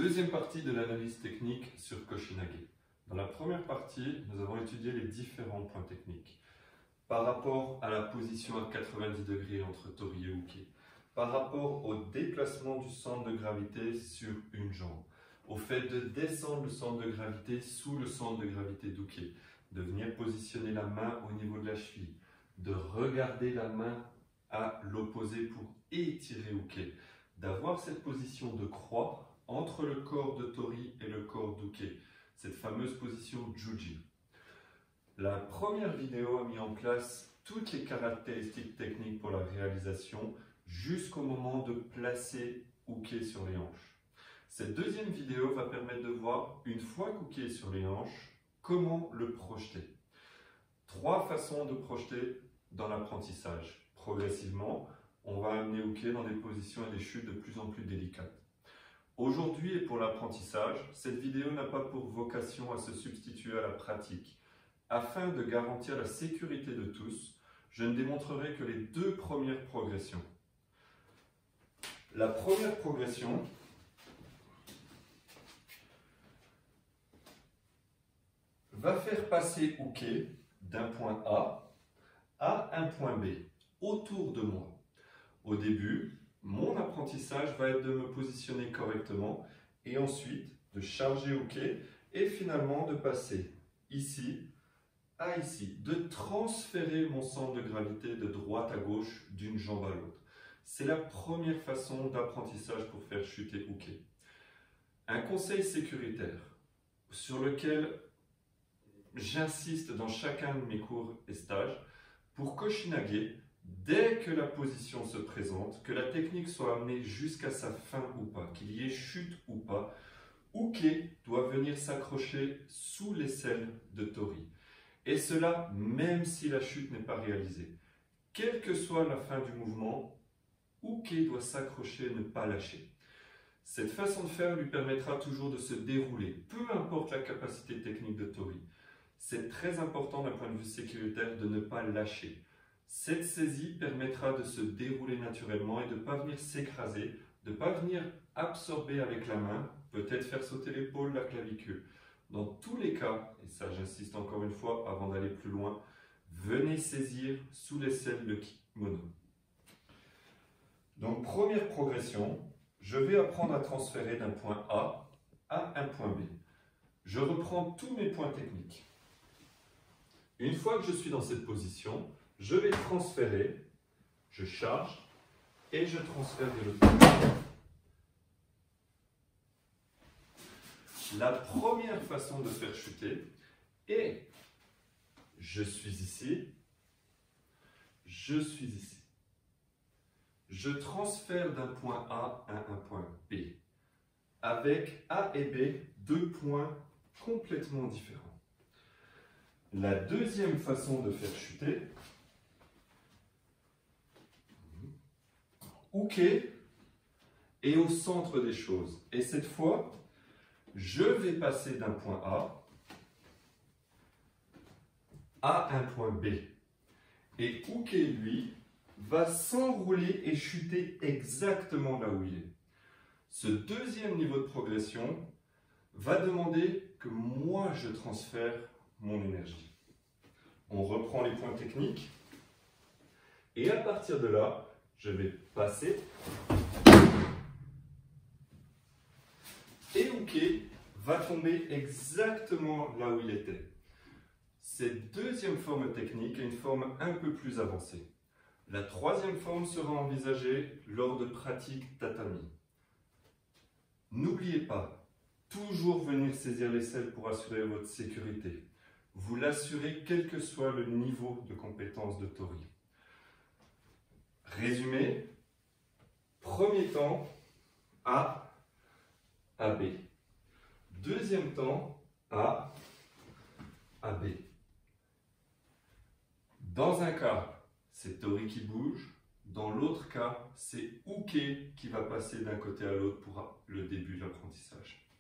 Deuxième partie de l'analyse technique sur Koshinage. Dans la première partie, nous avons étudié les différents points techniques par rapport à la position à 90 degrés entre tori et uke, par rapport au déplacement du centre de gravité sur une jambe, au fait de descendre le centre de gravité sous le centre de gravité d'uke, de venir positionner la main au niveau de la cheville, de regarder la main à l'opposé pour étirer uke, d'avoir cette position de croix entre le corps de tori et le corps d'uke, cette fameuse position juji. La première vidéo a mis en place toutes les caractéristiques techniques pour la réalisation jusqu'au moment de placer uke sur les hanches. Cette deuxième vidéo va permettre de voir, une fois qu'uke est sur les hanches, comment le projeter. 3 façons de projeter dans l'apprentissage. Progressivement, on va amener uke dans des positions et des chutes de plus en plus délicates. Aujourd'hui et pour l'apprentissage, cette vidéo n'a pas pour vocation à se substituer à la pratique. Afin de garantir la sécurité de tous, je ne démontrerai que les 2 premières progressions. La première progression va faire passer uke d'un point A à un point B, autour de moi. Au début, mon apprentissage va être de me positionner correctement et ensuite de charger uke et finalement de passer ici à ici, de transférer mon centre de gravité de droite à gauche d'une jambe à l'autre. C'est la première façon d'apprentissage pour faire chuter uke. Un conseil sécuritaire sur lequel j'insiste dans chacun de mes cours et stages, pour Koshinage, dès que la position se présente, que la technique soit amenée jusqu'à sa fin ou pas, qu'il y ait chute ou pas, uke doit venir s'accrocher sous l'aisselle de tori. Et cela même si la chute n'est pas réalisée. Quelle que soit la fin du mouvement, uke doit s'accrocher et ne pas lâcher. Cette façon de faire lui permettra toujours de se dérouler, peu importe la capacité technique de tori. C'est très important d'un point de vue sécuritaire de ne pas lâcher. Cette saisie permettra de se dérouler naturellement et de ne pas venir s'écraser, de ne pas venir absorber avec la main, peut-être faire sauter l'épaule, la clavicule. Dans tous les cas, et ça j'insiste encore une fois avant d'aller plus loin, venez saisir sous l'aisselle le kimono. Donc première progression, je vais apprendre à transférer d'un point A à un point B. Je reprends tous mes points techniques. Une fois que je suis dans cette position, je vais transférer, je charge et je transfère de l'autre côté. La première façon de faire chuter est je suis ici, je suis ici. Je transfère d'un point A à un point B, avec A et B, 2 points complètement différents. La deuxième façon de faire chuter, uke est au centre des choses. Et cette fois, je vais passer d'un point A à un point B. Et uke, lui, va s'enrouler et chuter exactement là où il est. Ce deuxième niveau de progression va demander que moi je transfère mon énergie. On reprend les points techniques. Et à partir de là, je vais passer. Et uke va tomber exactement là où il était. Cette deuxième forme technique est une forme un peu plus avancée. La troisième forme sera envisagée lors de pratiques tatami. N'oubliez pas, toujours venir saisir l'aisselle pour assurer votre sécurité. Vous l'assurez quel que soit le niveau de compétence de tori. Résumé, premier temps, A à B. Deuxième temps, A à B. Dans un cas, c'est tori qui bouge. Dans l'autre cas, c'est uke qui va passer d'un côté à l'autre pour le début de l'apprentissage.